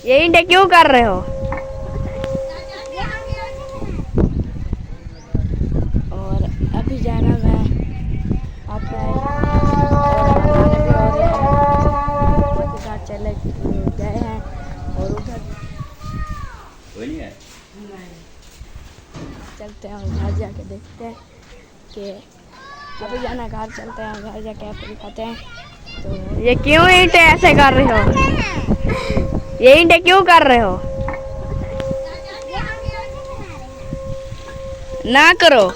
ये इंडे क्यों कर रहे हो? और अभी जाना मैं आता है और खाने भी हो रहे हैं के साथ चले गए हैं और उधर नहीं है। चलते हैं और घर जाके देखते हैं कि अभी जाना घर चलते हैं घर जाके आपको दिखाते हैं। तो ये क्यों ईंटें ऐसे कर रहे हो? ये ईंटें क्यों कर रहे हो? ना करो।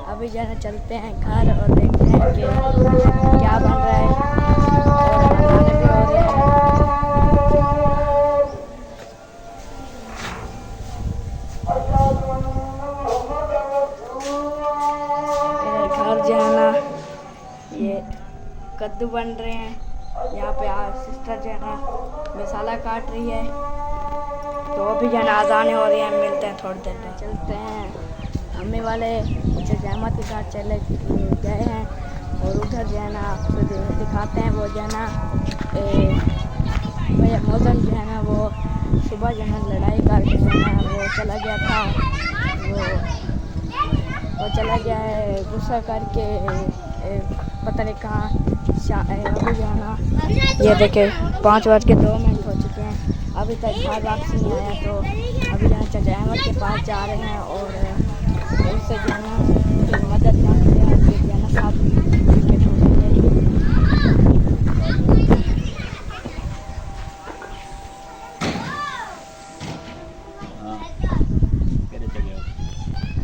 अभी जाना चलते हैं घर और देखते हैं कि क्या बन रहा है और खाने भी हो रहे हैं। घर जाना ये कद्दू बन रहे हैं। यहाँ पे सिस्टर जो है ना मसाला काट रही है। तो अभी जाना आज़ान हो रही है। मिलते हैं थोड़ी देर में। चलते हैं अम्मी वाले जहमत के साथ चले गए हैं और उधर जो है ना आपको दिखाते हैं। वो जो है ना भैया मौसम जो है ना वो सुबह जो है लड़ाई करके जो है ना वो चला गया था। वो चला गया है गुस्सा करके पता नहीं कहाँ। अभी जो है ना ये देखे 5:02 हो चुके हैं अभी तक घर वापसी नहीं आया। तो अभी जहाँ चाचा अहमद के पास जा रहे हैं और उससे जो है ना मदद मांगते हैं कि जो है ना साहब क्रिकेट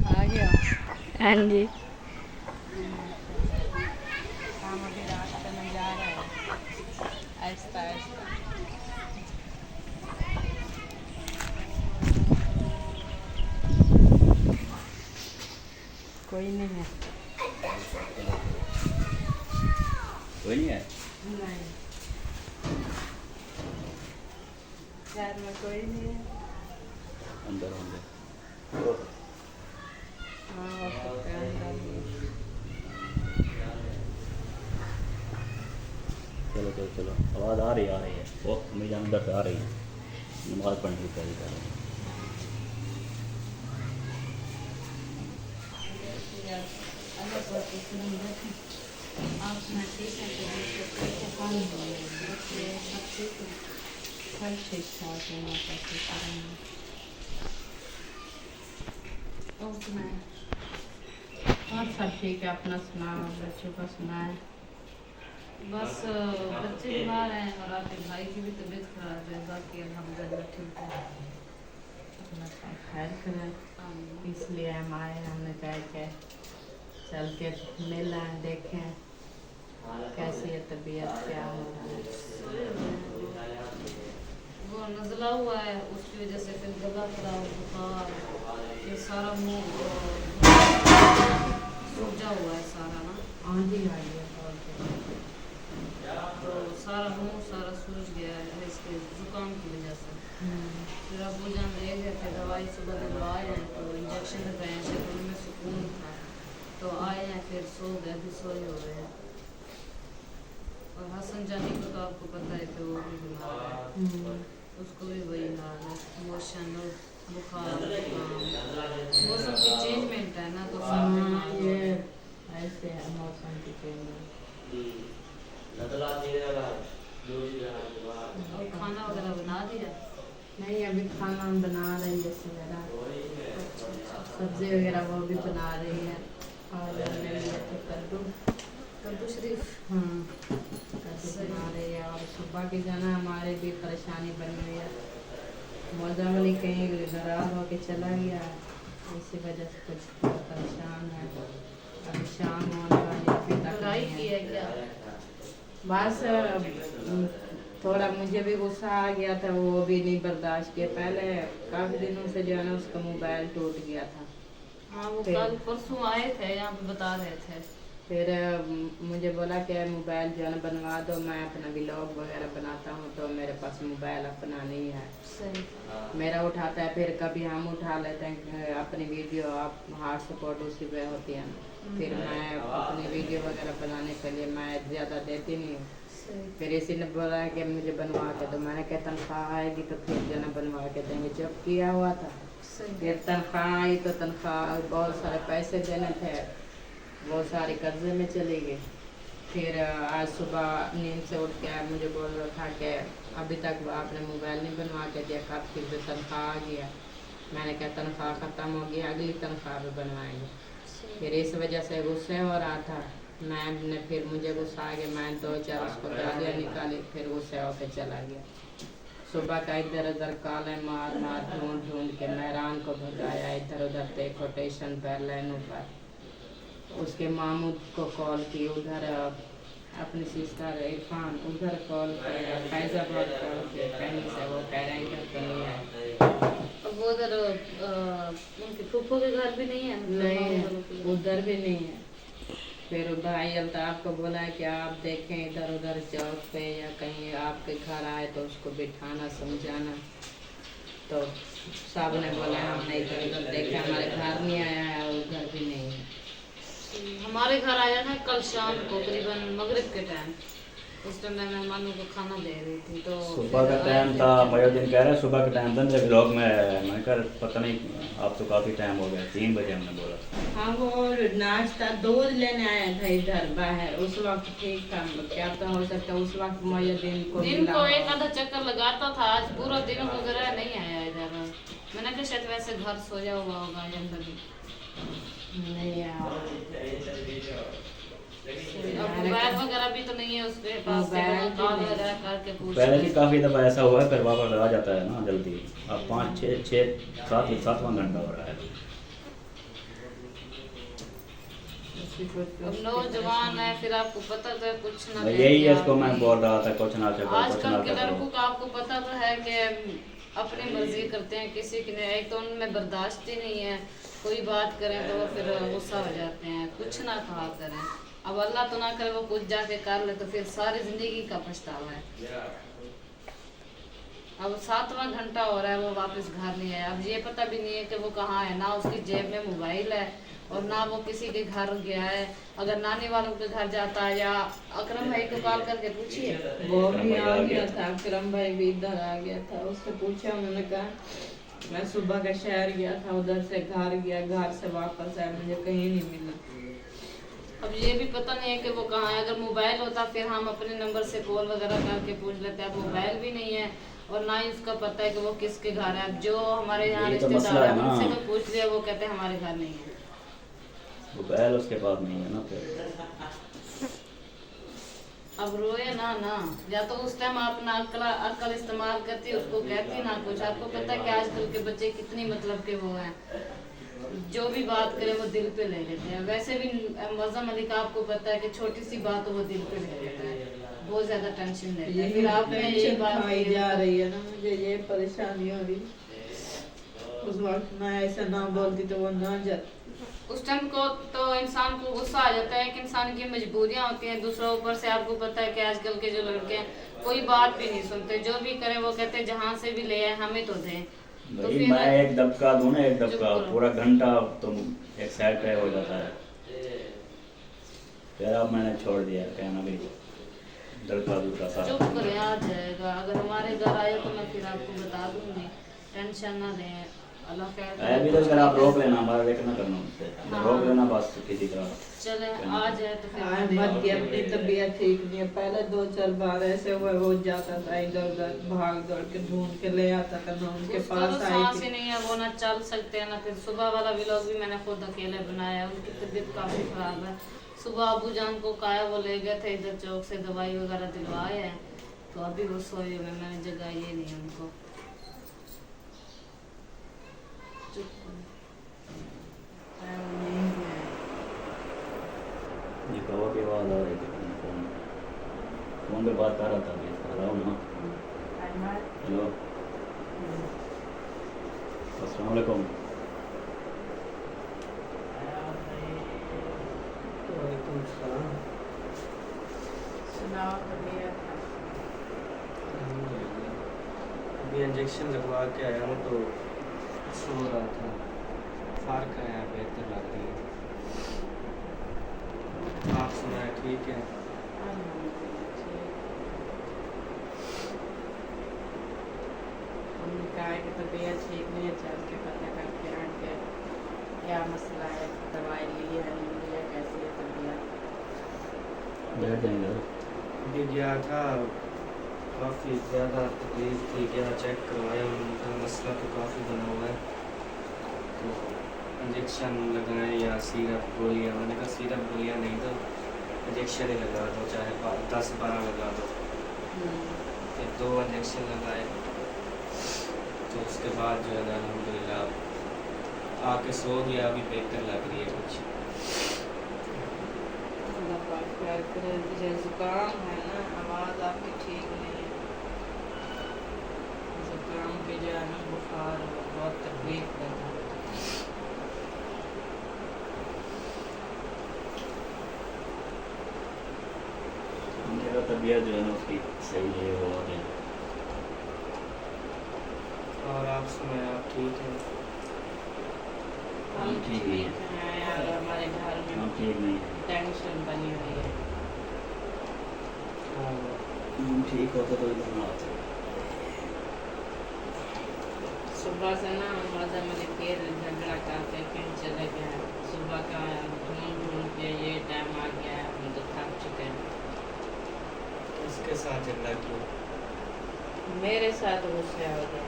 आ गया। हाँ जी रास्ते में जा रहा है आहिस्ता आहिस्ता। कोई नहीं है। कोई नहीं है। नहीं शहर में कोई नहीं है। अंदर होंगे। हाँ हो सकते हैं अंदर। चलो चलो चलो आवाज़ आ रही है। वो अम्मी जान अंदर से आ रही है। नमाज पढ़ने की तैयारी कर रही है। और सब ठीक है। अपना सुना बच्चों का सुना है। बस बच्चे बीमार हैं और आपके भाई की भी तबीयत खराब है। बाकी अल्हम्दुलिल्लाह ठीक है। अपना सब खैर करें इसलिए हम आए। हमने कहा कि चल के मिल आए देखें कैसी है तबीयत क्या हो रहा है। वो नज़ला हुआ है उसकी वजह से फिर गला खराब बुखार ये सारा मुँह सूजा हुआ है सारा ना। आंधी आई है तो सारा मुँह सारा सूज गया है इसके ज़ुकाम की वजह से। फिर अबू जान ले गए थे दवाई सुबह दिलवाए हैं तो इंजेक्शन लगाए हैं शरीर में सुकून था। तो आए हैं फिर सो गए अभी सोए हो गए हैं। और हसन जानी को तो आपको पता है कि वो भी बीमार है। उसको भी वही हाल है मोशन और बुखार मौसम की चेंजमेंट है ना तो सब बीमार हो ये गए। ऐसे है मौसम की चेंज। और खाना वगैरह बना दिया? नहीं अभी खाना हम बना रहे हैं जैसे वगैरह सब्जी वगैरह वो भी बना रही है। और कद्दू शरीफ कद्दू बना रही है। और सुबह की जाना हमारे भी परेशानी बनी हुई है। मौजा वाली कहीं नाराज होके चला गया इसी वजह से कुछ परेशान है। अभी शाम होने वाली अभी तक लड़ाई नहीं की है। है क्या? बस थोड़ा मुझे भी गुस्सा आ गया था। वो भी नहीं बर्दाश्त किया। पहले काफ़ी दिनों से जो है ना उसका मोबाइल टूट गया था। हाँ वो फिर कल परसों आए थे यहाँ पे बता रहे थे फिर मुझे बोला कि मोबाइल जो है ना बनवा दो, मैं अपना व्लॉग वगैरह बनाता हूँ, तो मेरे पास मोबाइल अपना नहीं है। सही। मेरा उठाता है, फिर कभी हम उठा लेते हैं अपनी वीडियो, आप हार्ट सपोर्ट उसी पे होती है ना। फिर मैं अपनी वीडियो वगैरह बनाने के लिए मैं ज़्यादा देती नहीं हूँ। सही। फिर इसी ने बोला कि मुझे बनवा के दो, मैंने कहा तनख्वाह आएगी तो फिर जो ना बनवा के देंगे। जब किया हुआ था, सही। फिर तनख्वाह आई तो तनख्वाह बहुत सारे पैसे देने थे, बहुत सारे कर्जे में चली गई। फिर आज सुबह नींद से उठ के मुझे बोल रहा था कि अभी तक आपने मोबाइल नहीं बनवा के दिया, कब फिर से तनख्वाह आ गया। मैंने कहा तनख्वाह ख़त्म हो गई, अगली तनख्वाह भी बनवाएंगे। फिर इस वजह से गुस्से हो रहा था मैम ने, फिर मुझे गुस्सा आ गया, मैं 2-4 उसको गालियाँ निकाली, फिर गुस्से होकर चला गया। सुबह का इधर उधर काले मार मार ढूंढ ढूंढ के मेहरान को भगाया, इधर उधर देखो स्टेशन पर लाइनों पर। उसके मामू को कॉल की, उधर अपनी सिस्टर इरफान उधर कॉल किया, फैजाबाद कॉल किया, कहीं से वो कह रहे हैं कि तो नहीं आए। अब वो उधर उनके फूफो के घर भी नहीं है? नहीं है, उधर भी नहीं है। फिर भाई अल्ताफ को बोला कि आप देखें इधर उधर चौक पे या कहीं आपके घर आए तो उसको बिठाना समझाना। तो साहब ने बोला हमने इधर उधर देखा, हमारे घर नहीं आया है और उधर भी नहीं है। हमारे घर आया था कल शाम को करीबन मगरिब के टाइम। उस टाइम मैं मेहमानों को खाना दे रही थी, तो सुबह का टाइम था। मयोदीन कह रहे हैं सुबह का टाइम था, मेरे ब्लॉग में मैं कह पता नहीं आप तो काफ़ी टाइम हो गया, 3 बजे हमने बोला। हाँ वो नाश्ता दूध लेने आया था इधर बाहर, उस वक्त ठीक था। क्या तो हो सकता है उस वक्त मयोदीन को दिन को एक आधा चक्कर लगाता था, आज पूरा दिन वगैरह नहीं आया इधर। मैंने कहा शायद वैसे घर सोया हुआ होगा या कभी नहीं आया। अब मोबाइल वगैरह भी तो नहीं है उसके पास, मोबाइल भी कॉल नहीं। वगैरह करके पूछ पहले भी काफ़ी दफ़ा ऐसा हुआ है, फिर वापस आ जाता है ना जल्दी। अब 5, 6, 7वां घंटा हो रहा है। अब नौजवान है, फिर आपको पता तो है कुछ ना यही है, इसको मैं बोल रहा था कुछ ना करो, कुछ आजकल ना के लड़कों करो। का आपको पता तो है कि अपनी मर्जी करते हैं, किसी की नहीं। एक तो उनमें बर्दाश्त ही नहीं है, कोई बात करें तो वो फिर गुस्सा हो जाते हैं, कुछ ना कहा करें। अब अल्लाह तो ना करे वो कुछ जाके कर ले तो फिर सारी जिंदगी का पछतावा है। अब 7वां घंटा हो रहा है, वो वापस घर नहीं आया। अब ये पता भी नहीं है कि वो कहाँ है, ना उसकी जेब में मोबाइल है और ना वो किसी के घर गया है। अगर नानी वालों के घर जाता है या अकरम भाई को कॉल करके पूछिए, वो भी आ गया था, अकरम भाई भी इधर आ गया था। उससे पूछा, उन्होंने कहा मैं सुबह का शहर गया था, उधर से घर गया, घर से वापस आया, मुझे कहीं नहीं मिला। अब ये भी पता नहीं है कि वो कहाँ है। अगर मोबाइल होता फिर हम अपने नंबर से कॉल वगैरह करके पूछ लेते हैं। अब मोबाइल भी नहीं है और ना ही उसका पता है कि वो किसके घर है। अब जो हमारे यहाँ यही तो रिश्तेदार मसला है है ना। उनसे तो पूछ लिया, वो कहते हैं हमारे घर नहीं है। मोबाइल उसके पास नहीं है ना फिर। अब रोए ना ना, या तो उस टाइम अपना अक्ल इस्तेमाल करती, उसको कहती ना कुछ। आपको पता है कि आजकल के बच्चे कितनी मतलब के वो हैं, जो भी बात करें वो दिल पे ले लेते हैं। वैसे भी मज़म अली का आपको पता है कि छोटी सी बात वो दिल पे ले लेता है, बहुत ज्यादा टेंशन लेता है। फिर आपने यही बात खाई जा रही है ना, मुझे ये परेशानी हो रही। उस वक्त मैं ऐसा ना बोलती तो वो ना जाती। उस टाइम को तो इंसान को गुस्सा आ जाता है कि इंसान की मजबूरियां होती हैं। दूसरा ऊपर से आपको पता है कि आजकल के जो लड़के हैं कोई बात भी नहीं सुनते, जो भी करें वो कहते हैं जहाँ से भी ले आए हमें तो दें। तो भाई फिर मैं एक दबका दूं ना, एक दबका चुप करो। पूरा घंटा तुम एक साइड पे हो जाता है। फिर अब मैंने छोड़ दिया, कहना भी दड़का दूसरा सा। चुप करें, आ जाएगा। अगर हमारे घर आए तो मैं फिर आपको बता दूंगी, टेंशन ना लें। अल्लाह खैर है भी तो अगर आप रोक लेना, हमारा वेट ना करना उससे, हाँ। रोक लेना बस किसी तरह। चले आ जाए तो फिर अहमद की अपनी तबीयत ठीक नहीं है। पहले 2-4 बार ऐसे हुए, हो जाता था इधर उधर भाग दौड़ के ढूंढ के ले आता था, मैं उनके उसको पास तो आई सांस ही थी। नहीं है, वो ना चल सकते हैं ना। फिर सुबह वाला व्लॉग भी मैंने खुद अकेले बनाया। उनकी तबीयत काफ़ी ख़राब है। सुबह अबू जान को काया वो ले गए थे इधर चौक से, दवाई वगैरह दिलवाए हैं, तो अभी वो सोए हुए, मैंने जगाई ही नहीं उनको। चुप करो। ये कहो की आवाज़ आ रही थी फोन फोन पे बात कर रहा था अभी, हेलो ना, हेलो अस्सलाम वालेकुम। वालेकुम सुनाओ तबीयत। अभी इंजेक्शन लगवा के आया हूँ तो सो रहा था, फर्क है, बेहतर लग रही है। आप सुनाए ठीक है? हमने कहा है कि तबीयत ठीक नहीं है, चल के पता करके आके क्या मसला है, दवाई ली है नहीं ली है, कैसी है तबीयत। बैठ जाएंगे। अभी गया था, काफ़ी ज़्यादा तकलीफ थी, गया चेक करवाया, उनका मसला तो काफ़ी बना हुआ है, तो इंजेक्शन लगाएं या सिरप गोलियाँ। मैंने कहा सिरप गोलियाँ नहीं दो, इंजेक्शन ही लगा दो, चाहे 10-12 लगा दो। फिर 2 इंजेक्शन लगाए, तो उसके बाद जो है ना अल्हम्दुलिल्लाह आके सो गया, अभी बेहतर लग रही है कुछ। अल्लाह पाक प्यार करे। मुझे ज़ुकाम है ना, आवाज़ आपकी ठीक नहीं है। ज़ुकाम के जो है ना बुखार बहुत तकलीफ देता है। मेरा तबीयत जो है ना उसकी सही है वो हो जाए। और आप सुनाए, आप ठीक हैं? हम ठीक ठीक हैं यार, हमारे घर हम में ठीक नहीं है। टेंशन बनी हुई है। हम ठीक होते तो इधर ना आते। सुबह से ना मौजा मेरे फिर झगड़ा करके कहीं चले गए हैं। सुबह का ढूंढ ढूंढ के ये टाइम आ गया है, हम तो थक चुके हैं। इसके साथ झगड़ा क्यों? मेरे साथ गुस्सा हो गया।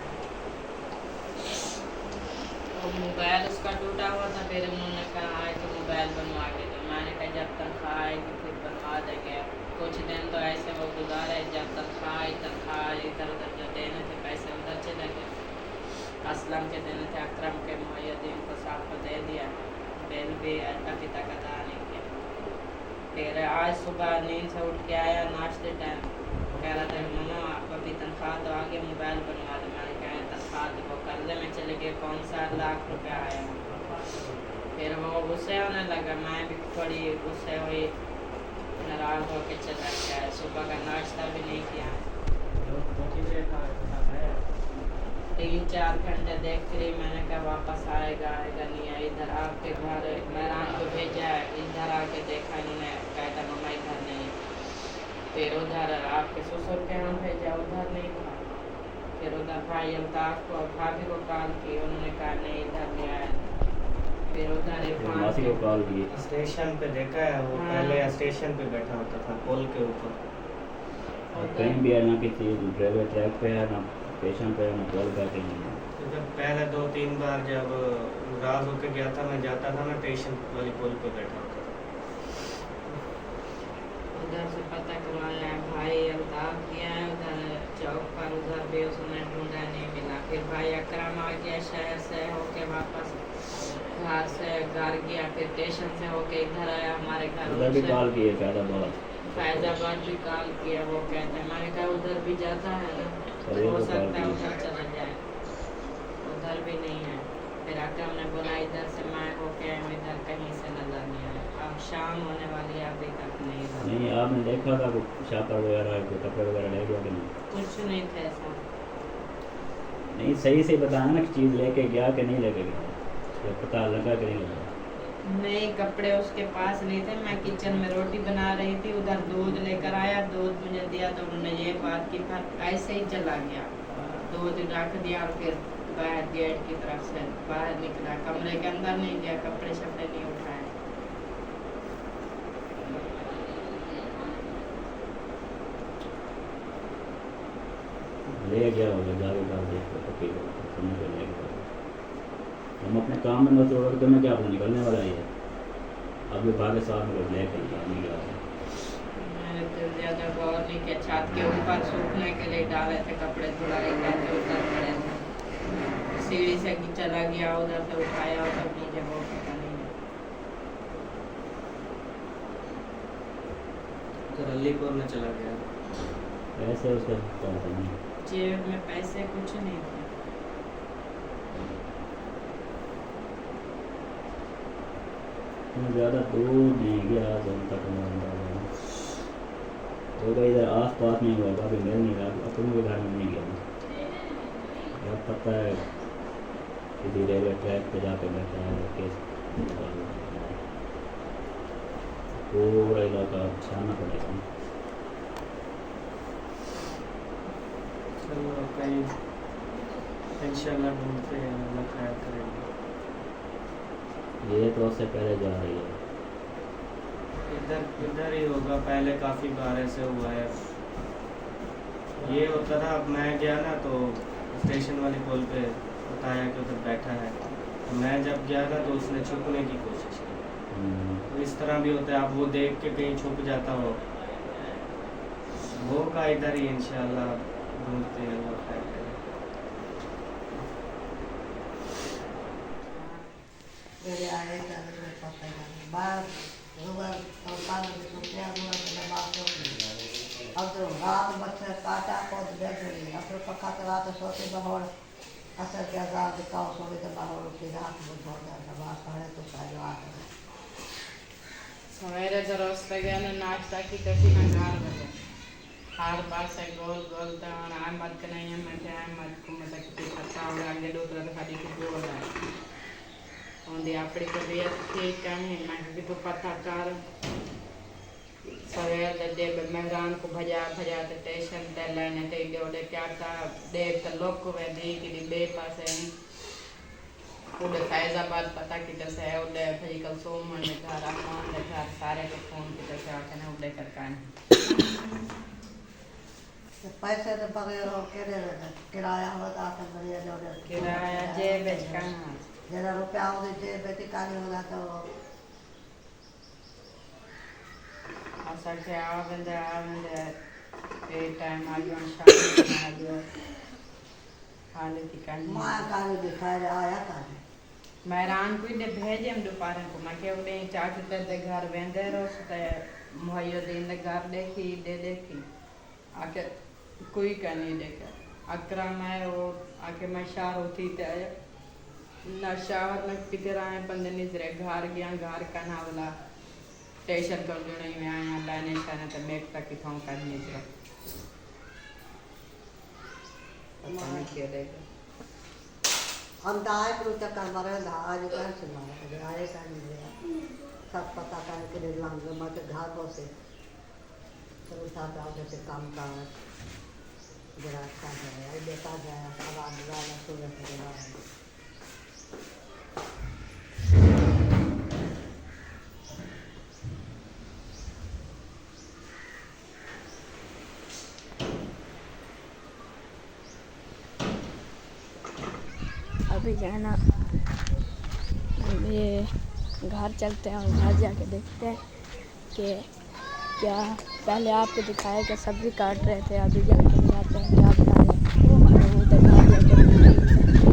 और मोबाइल उसका टूटा हुआ था, फिर उन्होंने कहा है कि मोबाइल बनवा के दो। मैंने कहा जब तनख्वाह आएगी फिर बनवा देंगे। कुछ दिन तो ऐसे वो गुजारे, जब तनख्वाह इधर उधर जो देने थे पैसे उधर चले गए। असलम के देने थे, अकरम के मुहैय्यदीन को साहब को दे दिया, बिल भी अभी तक अदा नहीं किया। फिर आज सुबह नींद से उठ के आया, नाश्ते टाइम कह रहा था मामा आप अभी तनख्वाह तो आ गया, मोबाइल बनवा दो। मैंने कहा तनख्वाह तो वो कर्जे में चले गए, कौन सा लाख रुपया आया। फिर वो गुस्से होने लगा, मैं भी थोड़ी गुस्से हुई, नाराज होकर चला गया। सुबह का नाश्ता भी नहीं किया। 3-4 घंटे देखती रही, मैंने कहा वापस आएगा नहीं है। इधर आपके घर मेहरान को भेजा है, इधर आके देखा इन्होंने, कहता मम्मा इधर नहीं है। फिर उधर आपके ससुर के यहाँ भेजा, उधर नहीं था। फिर उधर भाई अल्ताफ को भाभी को कॉल की, उन्होंने कहा नहीं इधर नहीं आया। फिर उधर मासी को कॉल की। स्टेशन पे देखा है वो, हाँ। पहले स्टेशन पे बैठा होता था पुल के ऊपर। कहीं भी है ना किसी रेलवे ट्रैक पे है ना स्टेशन पे है ना कॉल करके नहीं है। तो जब पहले 2-3 बार जब राज होके गया था, मैं जाता था ना स्टेशन वाली पुल पे बैठा होता था। उधर से पता करवाया, भाई अल्ताफ गया है उधर चौक पर, उधर भी उसने ढूंढा नहीं मिला। फिर भाई अकरम आ गया शहर से होके वापस, घर से घर गया, फिर स्टेशन से होके इधर आया हमारे घर। उधर भी कॉल किए कहता बहुत। फैजाबाद भी कॉल किया, वो कहते हैं, मैंने कहा उधर भी जाता है ना, अरे हो वो सकता है कॉल उधर चला जाए, उधर भी नहीं है। फिर अकरम ने बोला इधर से मैं होके आया हूँ, इधर कहीं से नजर नहीं आया। अब शाम होने वाली है, अभी तक नहीं था। नहीं आपने देखा था कुछ शापर वगैरह कोई कपड़े वगैरह ले गया कि नहीं? कुछ नहीं था ऐसा। नहीं सही से बताया ना कि चीज़ लेके गया कि नहीं लेके गया, ये पता लगा कि नहीं लगा? नहीं कपड़े उसके पास नहीं थे। मैं किचन में रोटी बना रही थी, उधर दूध लेकर आया, दूध मुझे दिया तो उन्होंने ये बात की, पर ऐसे ही चला गया। दूध रख दिया और फिर बाहर गेट की तरफ से बाहर निकला, कमरे के अंदर नहीं गया, कपड़े शपड़े नहीं उठाए। ले गया होगा जाके बाहर देख कर पक्की समझ कर ले गया। हम अपने काम में मसरूफ तो मैं क्या अपना निकलने वाला ही है, अभी भागे साथ में कुछ लेके नहीं गया। मैंने तो ज़्यादा गौर नहीं किया, छत के ऊपर सूखने के लिए डाले थे कपड़े, धुलाई करके उधर पड़े थे। सीढ़ी से चला गया, उधर से उठाया, उधर मुझे वो पता नहीं है। उधर अलीपुर में चला गया। ऐसे उसका पता नहीं। जेब में पैसे कुछ नहीं थे। मैं ज़्यादा दूर नहीं गया जोन तक होगा, इधर आस पास नहीं होगा, अभी मिल नहीं रहा, अपने के घर में नहीं गया मैं। अब पता है किसी रेलवे ट्रैक पे जाके बैठा है केस पूरा इलाका छाना पड़ेगा। चलो कहीं इंशाल्लाह ढूंढते हैं, अल्लाह खैर करेंगे। ये तो उससे पहले जा रही है, इधर ही होगा, पहले काफ़ी बार ऐसे हुआ है। ये होता था, अब मैं गया ना तो स्टेशन वाली पोल पे बताया कि उधर बैठा है, मैं जब गया था तो उसने छुपने की कोशिश की। तो इस तरह भी होता है, आप वो देख के कहीं छुप जाता हो, वो का इधर ही इंशाल्लाह ढूंढते हैं, अल्लाह खैर करे। मेरे आए जाने में पता नहीं बाहर होगा और पानी में सोते हैं हुआ तो बात हो गई। अब तो रात बच्चे काटा पौध बैठ गई, अब तो पक्का तो रात सोते बहोड़ असर के आजाद दिखाओ सोने तो बहोड़ की रात में छोड़ जाता बात पड़े तो सारे आठ सवेरे जो रोस्ते गए ने नाश्ता की तभी ना घर बजे हर बार से गोल गोल तो अहमद के नहीं है, मैं अहमद को मतलब कि पता होगा आगे दूसरा तो खाली की बोल रहा है onde apri तबीयत ठीक नहीं, मैं कि तो पता कर सवेरे दे मेहरान को भजा भजा ते स्टेशन ते लाने ते ओडे क्या था देख तो लोग को वे दी कि बे पास है ओडे फैजाबाद पता कि तसे ओडे भाई कल सोमवार में घर अम्मा ने घर सारे को फोन की तसे आके ने ओडे कर कान पैसे तो बगैर हो के दे किराया होता तो बढ़िया जो किराया जेब कहाँ जरा रुपया हो दे बेटी काली होगा तो असा के आवेंदे ए टाइम आ गया शाम आ गया हाले तिकान माया काली दिखाई आया काली मेहरान को दे भेजे हम दोपहर को मैं के उड़े चाचू ते घर वेंदे रोस ते मोयो दिन दे घर देखी देखी आके कोई का नहीं देखा अकरम है वो आके मैं शार होती ते ना शावर में पिकर आए पंदे निजरे घर गया घर का नावला स्टेशन कर नहीं में आया लाने शाने तो मेक तक की थां कर निजरा पता नहीं क्या देगा हम दाए पर तक हमारे आज कर सुना है आए का नहीं लिया सब पता कर के लंग मत घर बसे सब साथ आओ से काम का जरा अच्छा है देखा जाए आवाज वाला सूरज के बाद अभी जो है ना ये घर चलते हैं और घर जाके देखते हैं कि क्या पहले आपको दिखाया कि सब्ज़ी काट रहे थे, अभी जाके दिखाते हैं क्या बना रहे हैं।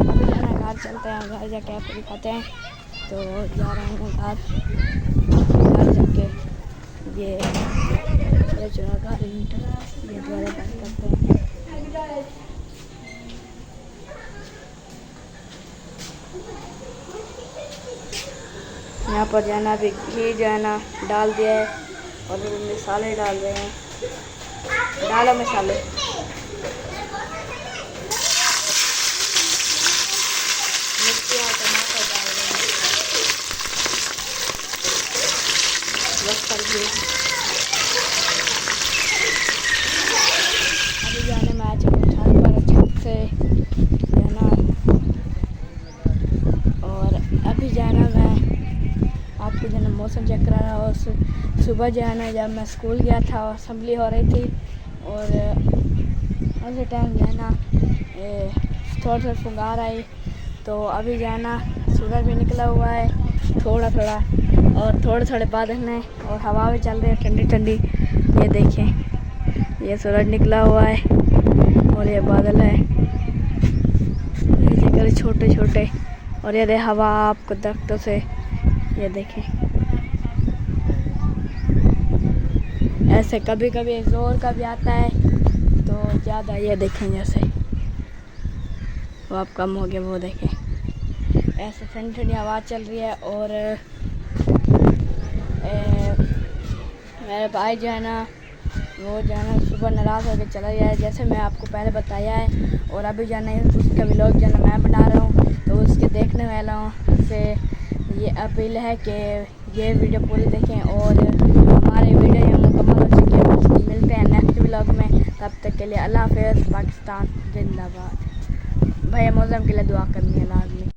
अभी जो है ना घर चलते हैं, घर जाके आपको दिखाते हैं। तो जा रहे हैं घर जाके ये चुरा घर ये द्वारा बंद करते हैं। यहाँ पर जो है ना अभी घी जो है ना डाल दिया है और मसाले डाल रहे हैं, डालो मसाले। मिर्ची और टमाटर डाल रहे हैं, बस कर दिए। अभी जाने में आ चुके छत पर छत से है ना, और अभी जाना मैं आपको जो है मौसम चेक करा रहा। और सुबह जो है ना जब मैं स्कूल गया था और असेंबली हो रही थी और उसी टाइम जो है ना थोड़ा फुंगार आई, तो अभी जो है ना सूरज भी निकला हुआ है थोड़ा थोड़ा और थोड़े थोड़े बादल हैं और हवा भी चल रही है ठंडी ठंडी। ये देखें, ये सूरज निकला हुआ है और ये बादल है, ये जगह छोटे छोटे, और ये हवा आपको दरख्तों से ये देखें। ऐसे कभी कभी ज़ोर का भी आता है तो ज़्यादा, ये देखें जैसे वो आप कम हो गया, वो देखें। ऐसे ठंडी ठंडी हवा चल रही है और मेरे भाई जो है ना वो जो है ना सुबह नाराज़ होकर चला गया है, जैसे मैं आपको पहले बताया है। और अभी जो है ना उसका व्लॉग जो है ना मैं बना रहा हूँ, तो उसके देखने वाला हूँ से ये अपील है कि ये वीडियो पूरी देखें और हमारे वीडियो ये मुकम्मल हो चुकी है। मिलते हैं नेक्स्ट व्लॉग में, तब तक के लिए अल्लाह हाफ़िज़। पाकिस्तान जिंदाबाद। भैया मौसम के लिए दुआ करनी है लाजमी।